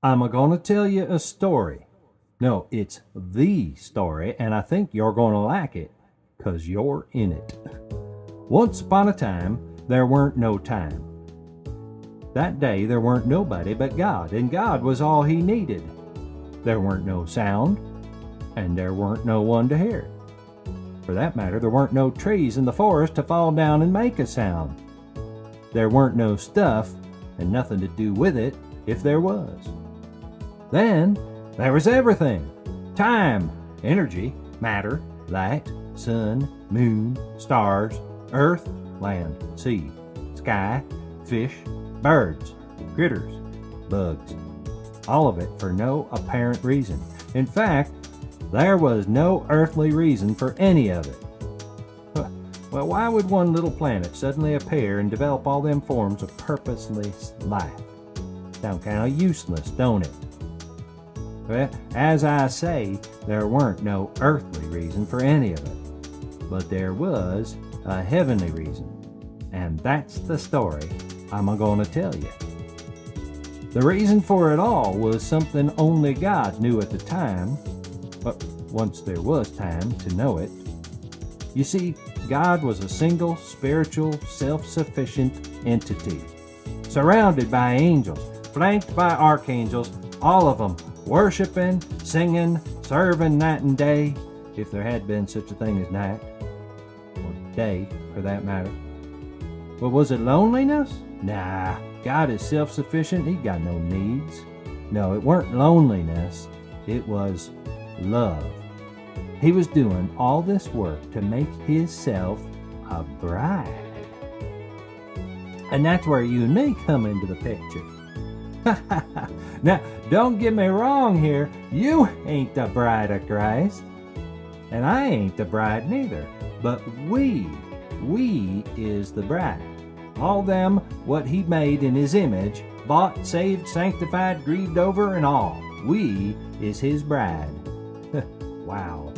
I'm gonna tell you a story. No, it's the story, and I think you're gonna like it, 'cause you're in it. Once upon a time, there weren't no time. That day, there weren't nobody but God, and God was all he needed. There weren't no sound, and there weren't no one to hear it. For that matter, there weren't no trees in the forest to fall down and make a sound. There weren't no stuff, and nothing to do with it if there was. Then there was everything: time, energy, matter, light, sun, moon, stars, earth, land, sea, sky, fish, birds, critters, bugs. All of it for no apparent reason. In fact, there was no earthly reason for any of it. Well, why would one little planet suddenly appear and develop all them forms of purposeless life? Sound kind of useless, don't it? Well, as I say, there weren't no earthly reason for any of it. But there was a heavenly reason. And that's the story I'm gonna tell you. The reason for it all was something only God knew at the time, but once there was time to know it. You see, God was a single, spiritual, self-sufficient entity, surrounded by angels, flanked by archangels, all of them worshiping, singing, serving night and day, if there had been such a thing as night, or day for that matter. But was it loneliness? Nah, God is self-sufficient. He got no needs. No, it weren't loneliness. It was love. He was doing all this work to make himself a bride. And that's where you and me come into the picture. Now, don't get me wrong here. You ain't the bride of Christ. And I ain't the bride neither. But we is the bride. All them what he made in his image, bought, saved, sanctified, grieved over, and all. We is his bride. Wow.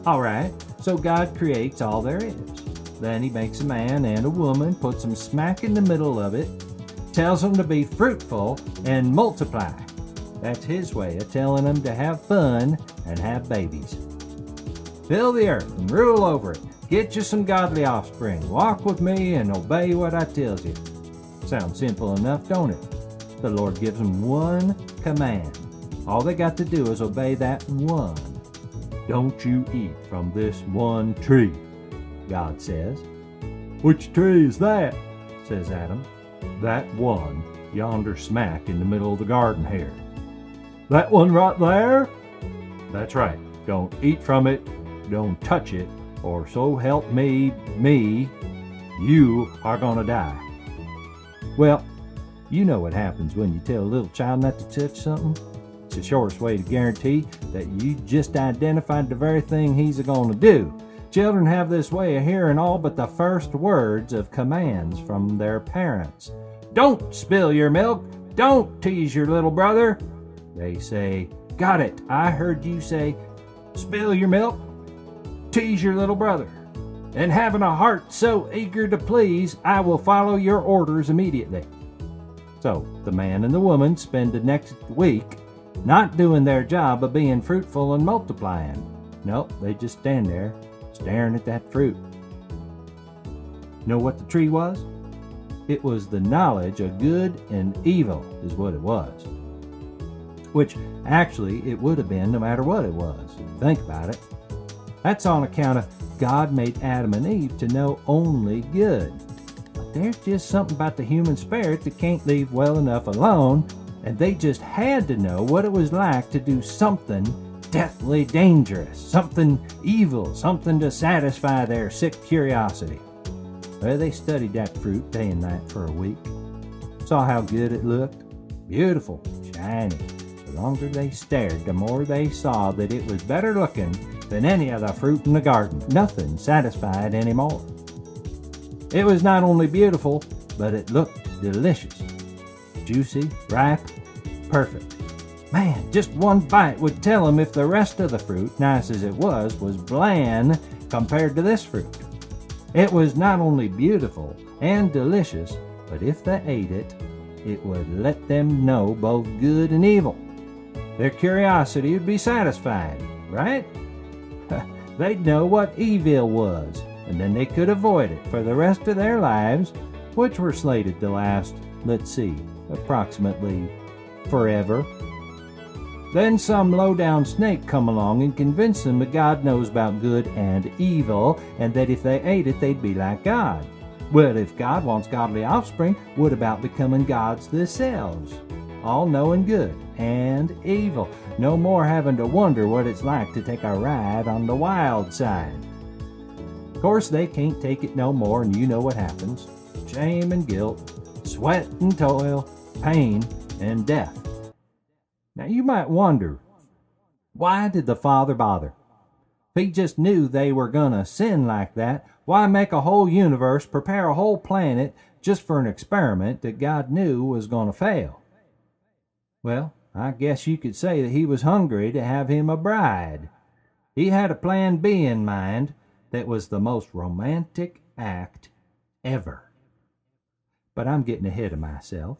Alright, so God creates all there is. Then he makes a man and a woman, puts them smack in the middle of it, tells them to be fruitful and multiply. That's his way of telling them to have fun and have babies. Fill the earth and rule over it. Get you some godly offspring. Walk with me and obey what I tells you. Sounds simple enough, don't it? The Lord gives them one command. All they got to do is obey that one. Don't you eat from this one tree, God says. Which tree is that? Says Adam. That one yonder smack in the middle of the garden here. That one right there? That's right. Don't eat from it. Don't touch it. Or so help me, you are gonna die. Well, you know what happens when you tell a little child not to touch something. It's the shortest way to guarantee that you just identified the very thing he's gonna do. Children have this way of hearing all but the first words of commands from their parents. Don't spill your milk. Don't tease your little brother. They say, got it. I heard you say, spill your milk. Tease your little brother. And having a heart so eager to please, I will follow your orders immediately. So the man and the woman spend the next week not doing their job of being fruitful and multiplying. Nope, they just stand there staring at that fruit. Know what the tree was? It was the knowledge of good and evil is what it was. Which actually it would have been no matter what it was, if you think about it. That's on account of God made Adam and Eve to know only good. But there's just something about the human spirit that can't leave well enough alone, and they just had to know what it was like to do something deathly dangerous, something evil, something to satisfy their sick curiosity. Well, they studied that fruit day and night for a week. Saw how good it looked. Beautiful, shiny. The longer they stared, the more they saw that it was better looking than any other fruit in the garden. Nothing satisfied anymore. It was not only beautiful, but it looked delicious. Juicy, ripe, perfect. Man, just one bite would tell them if the rest of the fruit, nice as it was bland compared to this fruit. It was not only beautiful and delicious, but if they ate it, it would let them know both good and evil. Their curiosity would be satisfied, right? They'd know what evil was, and then they could avoid it for the rest of their lives, which were slated to last, let's see, approximately forever. Then some low-down snake come along and convince them that God knows about good and evil, and that if they ate it, they'd be like God. Well, if God wants godly offspring, what about becoming gods themselves? All knowing good and evil. No more having to wonder what it's like to take a ride on the wild side. Of course, they can't take it no more, and you know what happens. Shame and guilt, sweat and toil, pain and death. Now you might wonder, why did the Father bother? If he just knew they were gonna sin like that, why make a whole universe, prepare a whole planet just for an experiment that God knew was gonna fail? Well, I guess you could say that he was hungry to have him a bride. He had a plan B in mind that was the most romantic act ever. But I'm getting ahead of myself.